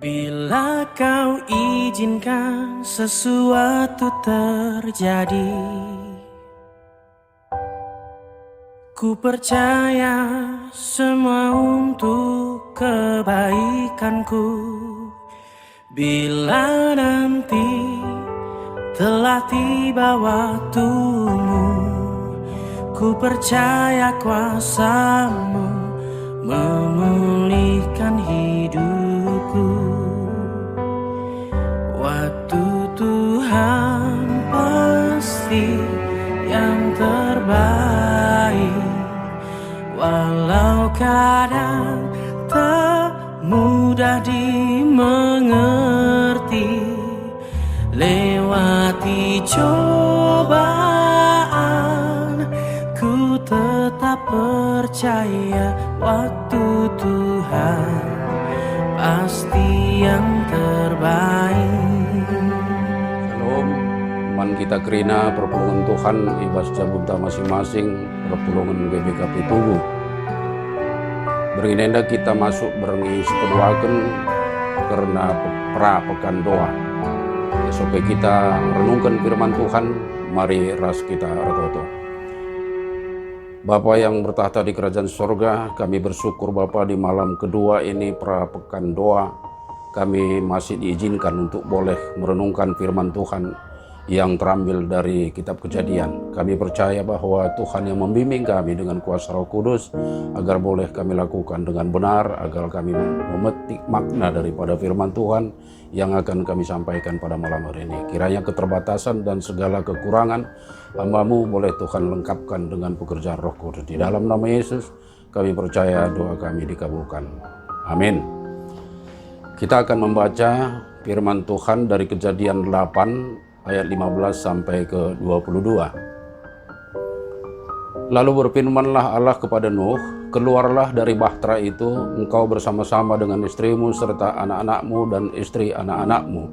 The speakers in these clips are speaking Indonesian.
Bila kau izinkan sesuatu terjadi, ku percaya semua untuk kebaikanku. Bila nanti telah tiba waktumu, ku percaya kuasamu memulihkan hidupku. Waktu Tuhan pasti yang terbaik, walau kadang tak mudah dimengerti. Lewati cobaan, ku tetap percaya waktu Tuhan pasti yang terbaik. Shalom, teman kita Kerina, pertolongan Tuhan, ibas jabunta masing-masing, pertolongan BBKP Tubuh. Berinenda kita masuk berengi sepeduakan karena pra pekan doa. Supaya kita renungkan firman Tuhan, mari ras kita retoto. Bapa yang bertahta di kerajaan sorga, kami bersyukur Bapa di malam kedua ini pra pekan doa, kami masih diizinkan untuk boleh merenungkan firman Tuhan yang terambil dari kitab Kejadian. Kami percaya bahwa Tuhan yang membimbing kami dengan kuasa Roh Kudus agar boleh kami lakukan dengan benar, agar kami memetik makna daripada firman Tuhan yang akan kami sampaikan pada malam hari ini. Kiranya keterbatasan dan segala kekurangan hamba-Mu boleh Tuhan lengkapkan dengan pekerjaan Roh Kudus. Di dalam nama Yesus kami percaya doa kami dikabulkan. Amin. Kita akan membaca firman Tuhan dari Kejadian 8 ayat 15 sampai ke 22. Lalu berfirmanlah Allah kepada Nuh, keluarlah dari bahtera itu, engkau bersama-sama dengan istrimu serta anak-anakmu dan istri anak-anakmu,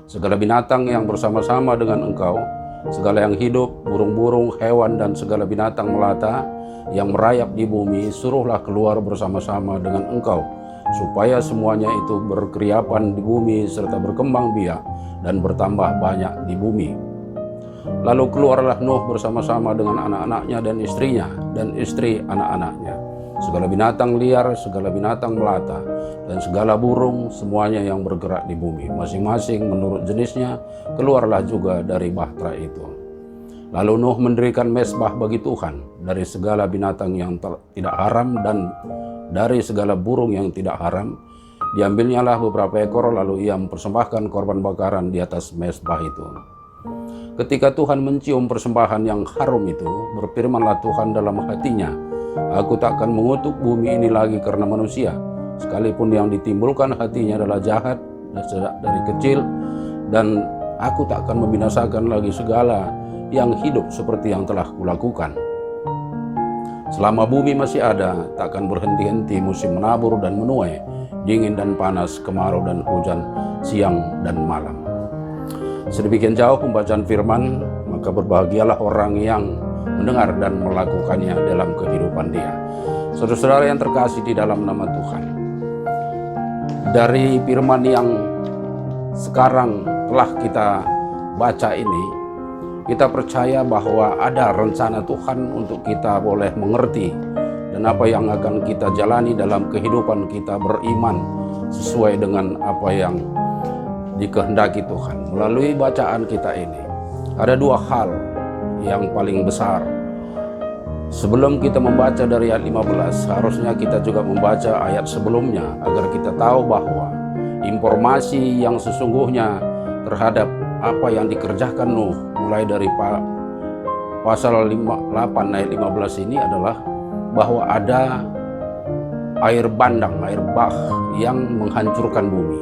segala binatang yang bersama-sama dengan engkau, segala yang hidup, burung-burung, hewan dan segala binatang melata yang merayap di bumi, suruhlah keluar bersama-sama dengan engkau, supaya semuanya itu berkeriapan di bumi serta berkembang biak dan bertambah banyak di bumi. Lalu keluarlah Nuh bersama-sama dengan anak-anaknya dan istrinya dan istri anak-anaknya, segala binatang liar, segala binatang melata dan segala burung, semuanya yang bergerak di bumi, masing-masing menurut jenisnya, keluarlah juga dari bahtera itu. Lalu Nuh mendirikan mezbah bagi Tuhan dari segala binatang yang tidak haram dan dari segala burung yang tidak haram. Diambilnyalah beberapa ekor, lalu ia mempersembahkan korban bakaran di atas mezbah itu. Ketika Tuhan mencium persembahan yang harum itu, berfirmanlah Tuhan dalam hatinya, aku tak akan mengutuk bumi ini lagi karena manusia, sekalipun yang ditimbulkan hatinya adalah jahat dari kecil, dan aku tak akan membinasakan lagi segala yang hidup seperti yang telah kulakukan. Selama bumi masih ada, tak akan berhenti-henti musim menabur dan menuai, dingin dan panas, kemarau dan hujan, siang dan malam. Sedemikian jauh pembacaan firman, maka berbahagialah orang yang mendengar dan melakukannya dalam kehidupan dia. Saudara-saudara yang terkasih di dalam nama Tuhan, dari firman yang sekarang telah kita baca ini, kita percaya bahwa ada rencana Tuhan untuk kita boleh mengerti dan apa yang akan kita jalani dalam kehidupan kita beriman sesuai dengan apa yang dikehendaki Tuhan. Melalui bacaan kita ini, ada dua hal yang paling besar. Sebelum kita membaca dari ayat 15, harusnya kita juga membaca ayat sebelumnya agar kita tahu bahwa informasi yang sesungguhnya terhadap apa yang dikerjakan Nuh mulai dari pasal 8 ayat 15 ini adalah bahwa ada air bandang, air bah yang menghancurkan bumi,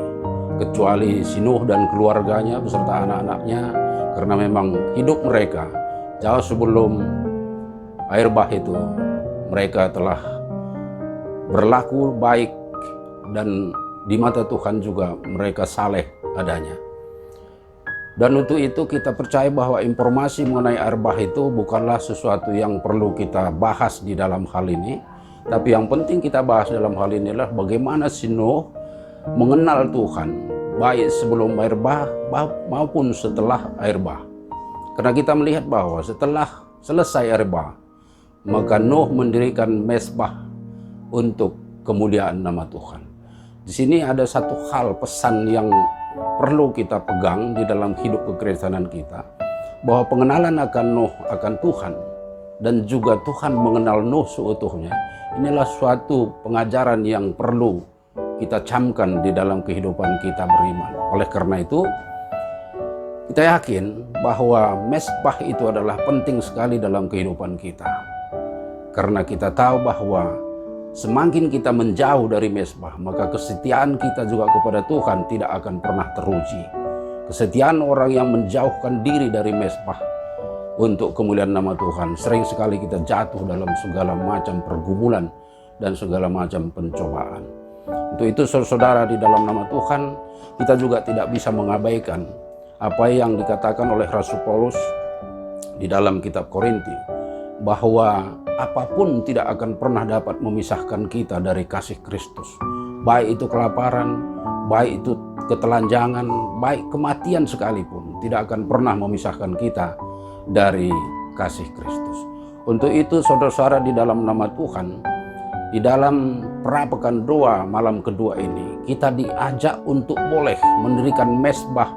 kecuali si Nuh dan keluarganya beserta anak-anaknya, karena memang hidup mereka jauh sebelum air bah itu mereka telah berlaku baik dan di mata Tuhan juga mereka saleh adanya. Dan untuk itu kita percaya bahwa informasi mengenai air bah itu bukanlah sesuatu yang perlu kita bahas di dalam hal ini. Tapi yang penting kita bahas dalam hal ini adalah bagaimana si Nuh mengenal Tuhan, baik sebelum air bah maupun setelah air bah. Karena kita melihat bahwa setelah selesai air bah, maka Nuh mendirikan mezbah untuk kemuliaan nama Tuhan. Di sini ada satu hal pesan yang perlu kita pegang di dalam hidup kekristenan kita, bahwa pengenalan akan Nuh akan Tuhan dan juga Tuhan mengenal Nuh seutuhnya, inilah suatu pengajaran yang perlu kita camkan di dalam kehidupan kita beriman. Oleh karena itu, kita yakin bahwa mezbah itu adalah penting sekali dalam kehidupan kita. Karena kita tahu bahwa semakin kita menjauh dari mezbah, maka kesetiaan kita juga kepada Tuhan tidak akan pernah teruji. Kesetiaan orang yang menjauhkan diri dari mezbah untuk kemuliaan nama Tuhan, sering sekali kita jatuh dalam segala macam pergumulan dan segala macam pencobaan. Untuk itu saudara, di dalam nama Tuhan kita juga tidak bisa mengabaikan apa yang dikatakan oleh Rasul Paulus di dalam kitab Korinti, bahwa apapun tidak akan pernah dapat memisahkan kita dari kasih Kristus. Baik itu kelaparan, baik itu ketelanjangan, baik kematian sekalipun tidak akan pernah memisahkan kita dari kasih Kristus. Untuk itu saudara-saudara, di dalam nama Tuhan, di dalam perapekan doa malam kedua ini, kita diajak untuk boleh mendirikan mezbah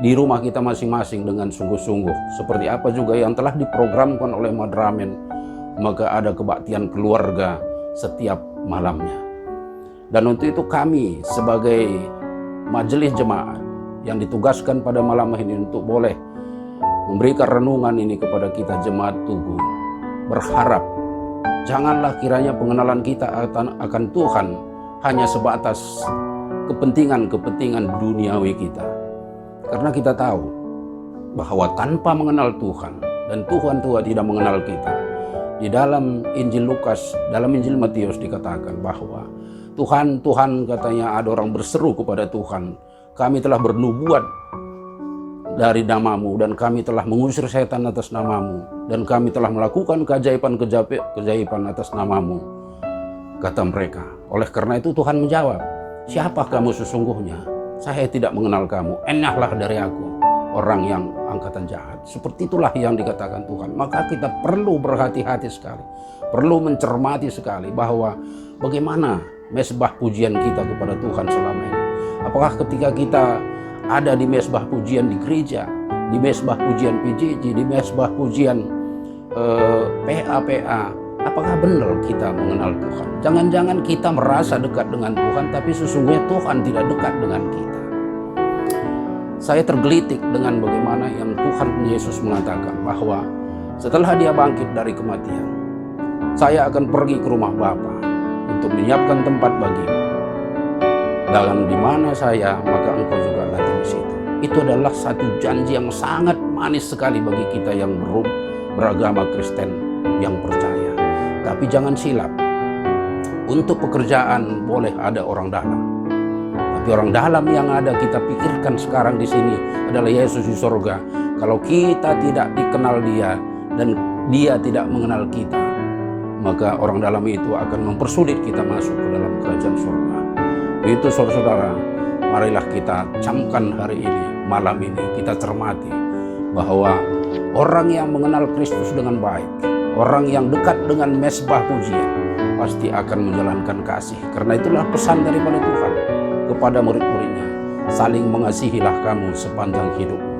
di rumah kita masing-masing dengan sungguh-sungguh. Seperti apa juga yang telah diprogramkan oleh Madramen, maka ada kebaktian keluarga setiap malamnya. Dan untuk itu kami sebagai majelis jemaat yang ditugaskan pada malam ini untuk boleh memberikan renungan ini kepada kita jemaat Tugu, berharap janganlah kiranya pengenalan kita akan Tuhan hanya sebatas kepentingan-kepentingan duniawi kita. Karena kita tahu bahwa tanpa mengenal Tuhan, dan Tuhan tidak mengenal kita. Di dalam Injil Lukas, dalam Injil Matius dikatakan bahwa Tuhan, Tuhan, katanya ada orang berseru kepada Tuhan, kami telah bernubuat dari namamu, dan kami telah mengusir setan atas namamu, dan kami telah melakukan keajaiban atas namamu, kata mereka. Oleh karena itu Tuhan menjawab, siapa kamu sesungguhnya? Saya tidak mengenal kamu, enyahlah dari aku, orang yang angkatan jahat. Seperti itulah yang dikatakan Tuhan. Maka kita perlu berhati-hati sekali, perlu mencermati sekali bahwa bagaimana mezbah pujian kita kepada Tuhan selama ini. Apakah ketika kita ada di mezbah pujian di gereja, di mezbah pujian PJJ, di mezbah pujian PA, apakah benar kita mengenal Tuhan? Jangan-jangan kita merasa dekat dengan Tuhan, tapi sesungguhnya Tuhan tidak dekat dengan kita. Saya tergelitik dengan bagaimana yang Tuhan Yesus mengatakan bahwa setelah dia bangkit dari kematian, saya akan pergi ke rumah Bapa untuk menyiapkan tempat bagimu. Dan di mana saya, maka engkau juga nanti di situ. Itu adalah satu janji yang sangat manis sekali bagi kita yang beragama Kristen yang percaya. Tapi jangan silap, untuk pekerjaan boleh ada orang dalam. Tapi orang dalam yang ada kita pikirkan sekarang di sini adalah Yesus di surga. Kalau kita tidak dikenal dia dan dia tidak mengenal kita, maka orang dalam itu akan mempersulit kita masuk ke dalam kerajaan surga. Itu saudara-saudara, marilah kita camkan hari ini, malam ini, kita cermati bahwa orang yang mengenal Kristus dengan baik, orang yang dekat dengan mezbah pujian, pasti akan menjalankan kasih. Karena itulah pesan daripada Tuhan kepada murid-muridnya, saling mengasihilah kamu sepanjang hidupmu.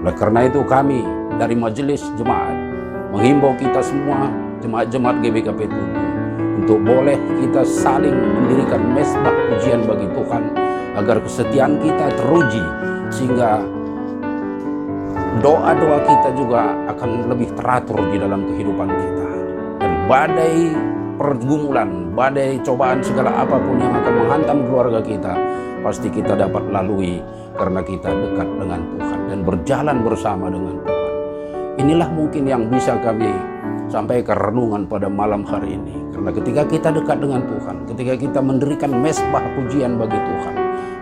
Oleh karena itu kami dari majelis jemaat menghimbau kita semua jemaat-jemaat GBKP Tugu untuk boleh kita saling mendirikan mezbah pujian bagi Tuhan, agar kesetiaan kita teruji, sehingga doa-doa kita juga akan lebih teratur di dalam kehidupan kita. Dan badai pergumulan, badai cobaan segala apapun yang akan menghantam keluarga kita, pasti kita dapat lalui karena kita dekat dengan Tuhan dan berjalan bersama dengan Tuhan. Inilah mungkin yang bisa kami sampaikan renungan pada malam hari ini. Karena ketika kita dekat dengan Tuhan, ketika kita mendirikan mezbah pujian bagi Tuhan,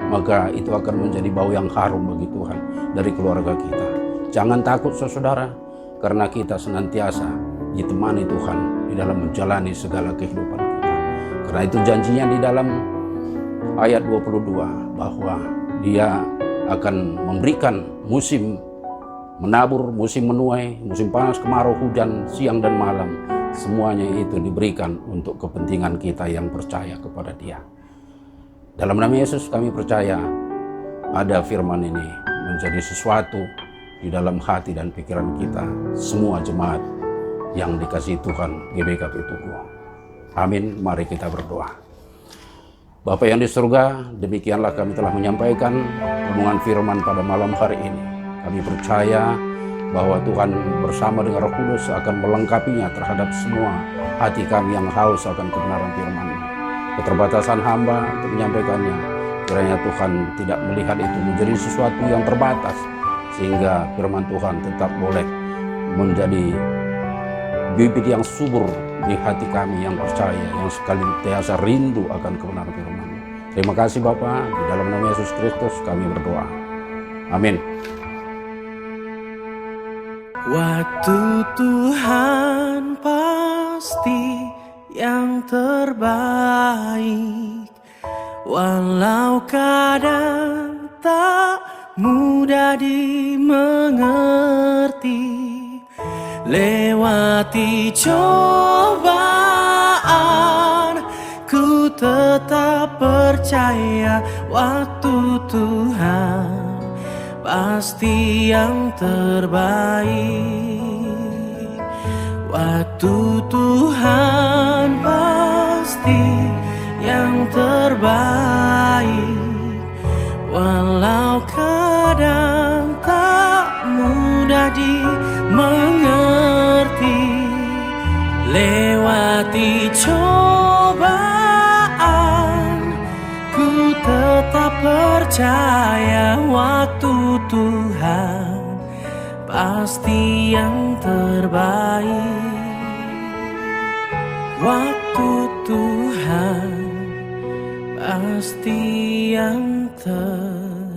maka itu akan menjadi bau yang harum bagi Tuhan dari keluarga kita. Jangan takut saudara, karena kita senantiasa ditemani Tuhan di dalam menjalani segala kehidupan kita. Karena itu janjinya di dalam ayat 22 bahwa Dia akan memberikan musim menabur, musim menuai, musim panas, kemarau, hujan, siang dan malam. Semuanya itu diberikan untuk kepentingan kita yang percaya kepada Dia. Dalam nama Yesus kami percaya ada firman ini menjadi sesuatu di dalam hati dan pikiran kita, semua jemaat yang dikasihi Tuhan GBK Pitugo. Amin. Mari kita berdoa. Bapa yang di surga, demikianlah kami telah menyampaikan renungan firman pada malam hari ini. Kami percaya bahwa Tuhan bersama dengan Roh Kudus akan melengkapinya terhadap semua hati kami yang haus akan kebenaran firman-Mu. Keterbatasan hamba untuk menyampaikannya, kiranya Tuhan tidak melihat itu menjadi sesuatu yang terbatas, sehingga firman Tuhan tetap boleh menjadi bibit yang subur di hati kami yang percaya, yang senantiasa rindu akan kebenaran firman-Mu. Terima kasih Bapa, di dalam nama Yesus Kristus kami berdoa. Amin. Waktu Tuhan pasti yang terbaik, walau kadang tak mudah dimengerti. Lewati cobaan, ku tetap percaya waktu Tuhan pasti yang terbaik. Waktu Tuhan pasti yang terbaik, walau kadang tak mudah dimengerti. Lewati cobaan, ku tetap percaya waktu Tuhan pasti yang terbaik. Waktu Tuhan pasti yang terbaik.